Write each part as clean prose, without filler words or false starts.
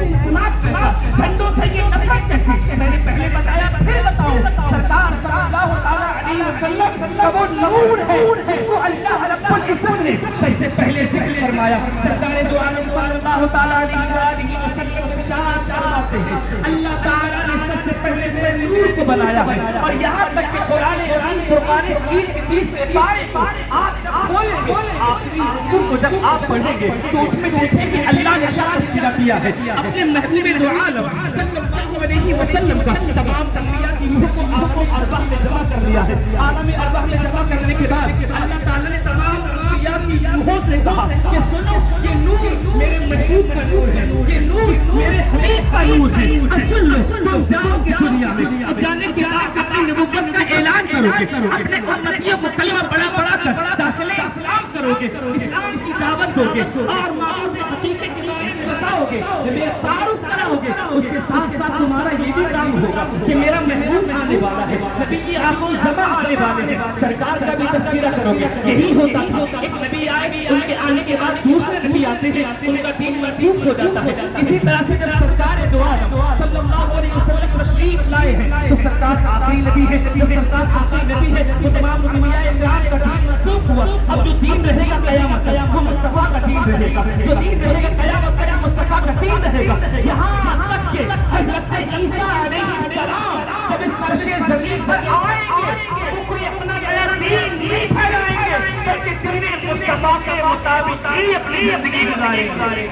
جھنڈوں سے یہ نفرت کیسی؟ میں نے پہلے بتایا پھر بتاؤں، سرکار صلی اللہ تعالیٰ علیہ وسلم کا وہ نور ہے جس کو اللہ رب العزت نے سب سے پہلے ذکر فرمایا۔ سرکار دو عالم صلی اللہ تعالیٰ علیہ وسلم ارشاد فرماتے ہیں اللہ تعالیٰ نے سب سے پہلے میرے نور کو بنایا ہے، اور یہاں تک کہ قرآن عظیم فرقان حمید کے 20 پارے آپ جب کھولیں گے آخری رکوع کو جب آپ پڑھیں گے تو اس میں دیکھیں کہ اللہ نے کیا تذکرہ کیا ہے اپنے محبوب دو عالم صلی اللہ علیہ وسلم کا۔ تمام انبیاء کی روح کو عالم ارواح میں جمع کر لیا ہے۔ عالم ارواح میں جمع کرنے کے بعد اللہ تعالیٰ نے تمام انبیاء کی روحوں سے کہا کہ سنو یہ نور میرے محبوب کا نور ہے، یہ نور میرے حبیب کا نور ہے، اب سن لو تم جاؤ گے دنیا میں، اب جانے کے بعد اپنی نبوت کا اعلان کرو گے، اپنے امتیوں کو کلمہ بڑا بڑا کر داخل اسلام کرو گے، اسلام کی دعوت دو گے اور معبود حقیقت کے بارے میں بتاؤ گے، میرا تعارف کراؤ گے۔ اس کے ساتھ ساتھ تمہارا یہ بھی کام ہوگا کہ میرا محبوب آنے والا ہے، نبی کی آنکھوں زباں آنے والے ہیں، سرکار کا بھی تذکرہ کرو گے۔ یہی ہوتا تھا، ایک نبی آئے ان کے آنے کے بعد دوسرے نبی آتے ہیں، ان کا دین مرسوخ ہو جاتا ہے۔ اسی طرح سے جب سرکار دو عالم صلی اللہ علیہ وسلم تشریف لائے ہیں تو سرکار آخری نبی ہے، جب سرکار آخری نبی ہے تو تمام انبیاء کرام کا دین منسوخ ہوا۔ اب جو دین رہے گا قیامت وہ مصطفیٰ کا دین رہے گا، جو دین رہے گا قیامت مصطفیٰ کا دین رہے گا۔ یہاں تک کہ حضرت عیسیٰ علیہ السلام جب اس فرش زمین پر آئیں گے تو کوئی اپنا نیا دین نہیں پھیلائیں گے بلکہ دین مصطفیٰ کے مطابق ہی اپنی زندگی گزاریں گے۔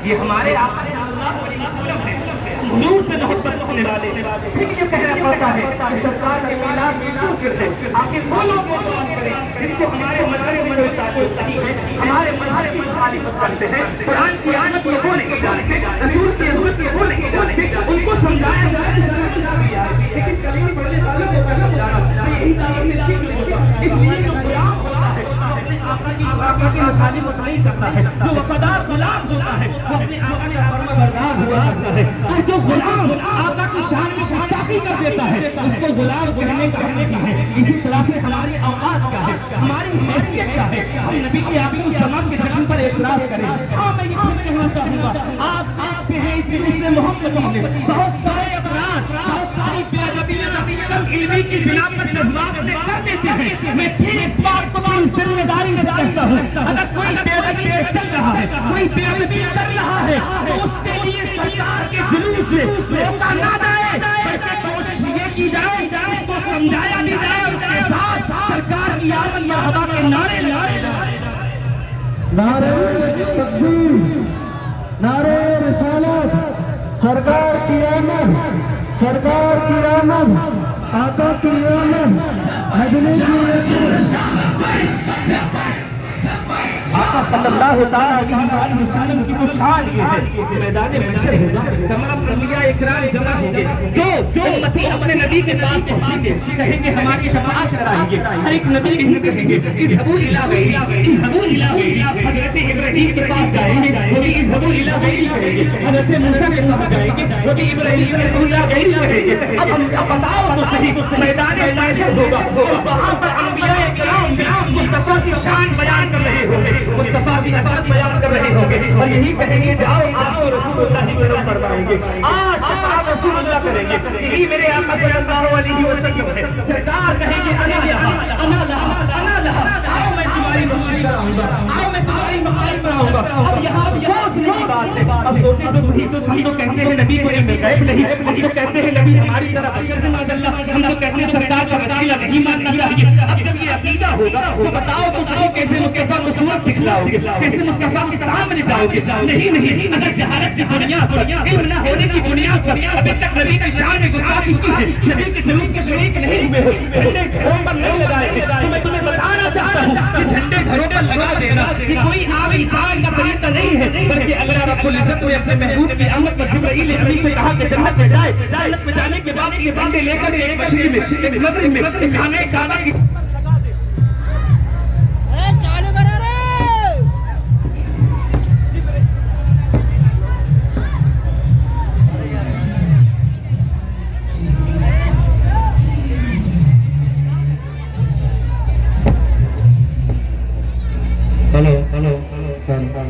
یہ ہمارے آقا صلی اللہ علیہ وسلم ہے، نور سے محبت ہونے والے۔ پھر یہ کہنا پڑتا ہے کہ سرکار کے میلاد میں کیوں کرتے آخر وہ لوگ بات کریں جن کو ہمارے مذہب میں تعلق نہیں ہے، ہمارے مذہب کی مخالفت کرتے ہیں، قرآن کی آیت کو وہ نہیں جانتے، رسول کی عظمت کو وہ نہیں جانتے، ان کو سمجھایا جائے لیکن کلمہ پڑھنے والوں کو کیسے سمجھانا؟ یہی دعوت میں داخل ہوگا۔ اس لیے جو غلام ہوتا ہے اپنے آقا کی مخالفت نہیں کرتا ہے، جو وفادار غلام ہوتا ہے وہ اپنے آقا کا فرما بردار ہوا کرتا ہے، اور جو غلام آقا کی شان میں گستاخی کر دیتا ہے اس کو غلام کہنے کا حق نہیں ہے۔ اسی طرح سے ہماری اوقات کیا ہے، ہماری حیثیت کیا ہے، ہم نبی کی آخری زمان کے جشن پر اعتراض کریں۔ ہاں میں یہ پھر کہنا چاہوں گا، آپ دیکھتے ہیں جلوس محمدی میں بہت سارے افراد بہت ساری بے ادبیاں کم علمی کی بنا پر جذبات میں کر دیتے ہیں۔ میں پھر اس بات کو اپنی ذمہ داری سے کہتا ہوں، اگر کوئی بے ادبی سے چل رہا ہے، کوئی بے ادبی کر رہا ہے تو اس کے لیے سرکار کے جلوس سے روکا نہ جائے بلکہ کوشش یہ کی جائے اس کو سمجھایا بھی جائے، اس کے ساتھ سرکار کی آمد مرحبا کے نعرے لگائے جائیں۔ نعرہ تکبیر، نعرہ رسالت، سرکار کی آمد، سرکار کی آمد، آقا کی آمد، مدنی کی رسول۔ آقا صلی اللہ تعالیٰ علیہ وسلم کی تو شان یہ ہے کہ میدان محشر ہوگا، تمام انبیاء اکرام جمع ہوں گے، جو امتی اپنے نبی کے پاس پہنچیں گے کہیں گے ہماری شفاعت کرائیں گے، ہر ایک نبی یہی کہیں گے اذهبوا الی غیری، اذهبوا الی غیری۔ حضرت ابراہیم کے پاس جائیں گے وہ بھی اذهبوا الی غیری کہیں گے، حضرت موسیٰ کے پاس جائیں گے وہ بھی ابراہیم الی غیری کہیں گے۔ اب بتاؤ تو صحیح، میدان محشر ہوگا اور وہاں پر انبیاء اکرام مصطفیٰ کی شان بیان کر رہے ہوں گے، مصطفیٰ کی عظمت بیان کر رہے ہوں گے اور یہی کہیں گے جاؤ آج تو رسول اللہ ہی کرم فرمائیں گے، آج شفاعت رسول اللہ کریں گے۔ یہی میرے آقا صلی اللہ علیہ وسلم ہے، سرکار کہیں گے انا لہا انا لہا انا لہا، آؤ میں تمہاری بخشش کراؤں گا، آؤ میں تمہاری مغفرت کراؤں گا۔ اب یہاں سوچنے کی بات ہے، اب سوچیں تو صحیح، تو ہم تو کہتے ہیں نبی کو علم غیب نہیں، ہم تو کہتے ہیں نبی ہماری طرح بشر ہے معاذ اللہ، ہم تو کہتے ہیں سرکار کا وسیلہ نہیں ماننا چاہیے۔ اب جب یہ عقیدہ ہوگا تو بتاؤ تو صحیح کیسے مصطفیٰ کو صورت دکھلاؤ گے، کیسے مصطفیٰ کے سامنے جاؤ گے؟ نہیں، اگر جہالت کی بنیاد پر، علم نہ ہونے کی بنیاد پر ابھی تک نبی کی شان میں گستاخی کی ہے، نبی کے جلوس کے شریک نہیں ہوئے ہو، جھنڈے گھروں پر نہیں لگائے ہیں، تو میں تمہیں بتانا چاہتا ہوں کہ جھنڈے گھروں پر لگا دینا یہ کوئی عام انسان کا طریقہ نہیں ہے، بلکہ اللہ رب العزت نے اپنے محبوب کی آمد پر جبرائیل امین سے کہا کہ جنت میں جائے، جنت میں جانے کے بعد یہ جھنڈے لے کر ایک مشرق میں ایک مغرب میں ایک خانہ کعبہ کی ہلو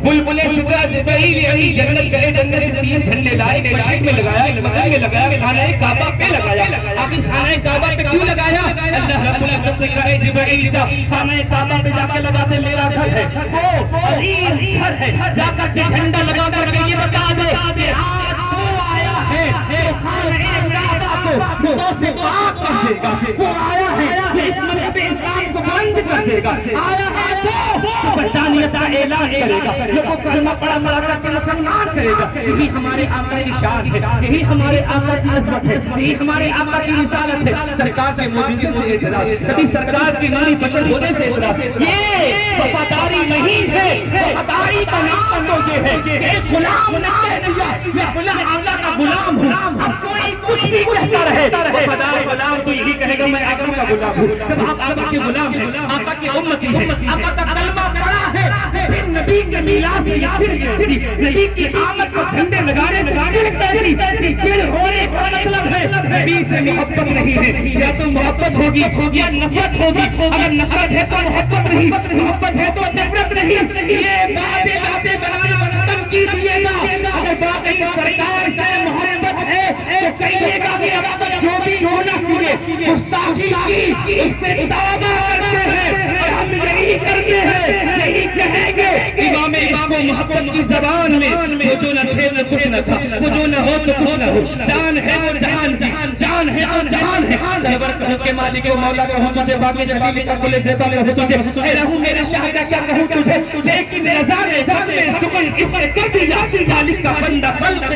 بلبلے سدرا جبرائیل علی جنت گئے، جنت سے 3 جھنڈے لائے، مشرق میں لگایا، مغرب میں لگایا، خانہ کعبہ پہ لگایا۔ آخر خانہ کعبہ پہ کیوں لگایا؟ اللہ رب العزت نے کہا جبرائیل جا خانہ کعبہ پہ جا کے لگا دے، میرا گھر ہے وہ عظیم گھر ہے، جا کر کے جھنڈا لگا کر کے یہ بتا دے کہ آج وہ آیا ہے جو خانہ کعبہ کو گناہوں سے پاک کر دے گا، وہ آیا ہے جو اس مذہب اسلام کو بلند کر دے گا، آیا ہے وہ جو وحدانیت کا اعلان کرے گا، لوگوں کو کلمہ پڑھا پڑھا کر کے مسلمان کرے گا۔ یہی ہمارے آقا کی شان ہے، یہی ہمارے آقا کی عظمت ہے، یہی ہمارے آقا کی رسالت ہے۔ سرکار کے معجزے سے اعتراض، کبھی سرکار کی نوری بشر ہونے سے اعتراض، یہ وفاداری نہیں ہے۔ وفاداری کا نام تو یہ ہے کہ ایک غلام نے کہہ دیا میں فلاں آقا کا غلام ہوں، اب کوئی کچھ بھی کہتا رہے، وفادار غلام تو یہی کہے گا میں آقا کا غلام ہوں۔ جب آپ آقا کے غلام ہیں، آقا کی امتی ہیں، آقا کا کلمہ پڑھا ہے، پھر نبی کے میلاد سے یہ چڑ کیسی، نبی کی آمد کو جھنڈے لگانے سے چڑ کیسی؟ چڑ ہونے کا مطلب ہے نبی سے محبت نہیں ہے، یا تو محبت ہوگی یا نفرت ہوگی۔ اگر نفرت ہے تو محبت نہیں، محبت ہے تو نفرت نہیں۔ یہ باتیں بنانا ختم کیجیے گا۔ اگر واقعی سرکار سے محبت ہے تو کہیے گا کہ اب تک جو بھی گناہ کیے، گستاخی کی، اس سے توبہ کرتے ہیں، اور ہم یہی کرتے ہیں، یہی کہیں گے۔ امام عشق و محبت کی زبان میں وہ جو نہ تھے نہ کچھ نہ تھا، وہ جو نہ ہو تو کچھ نہ ہو، جان ہے وہ جہان کی، جان ہے وہ جہان ہے۔ سرور کہوں کہ مالک و مولا کہوں تجھے، باقی جلیل کا کل زیبا کہوں تجھے، اے رہوں میرے شاہ کا کیا کہوں تجھے، لیکن رضا میں غم میں سکون اس نے کر دیا، مالک کا بندہ خلق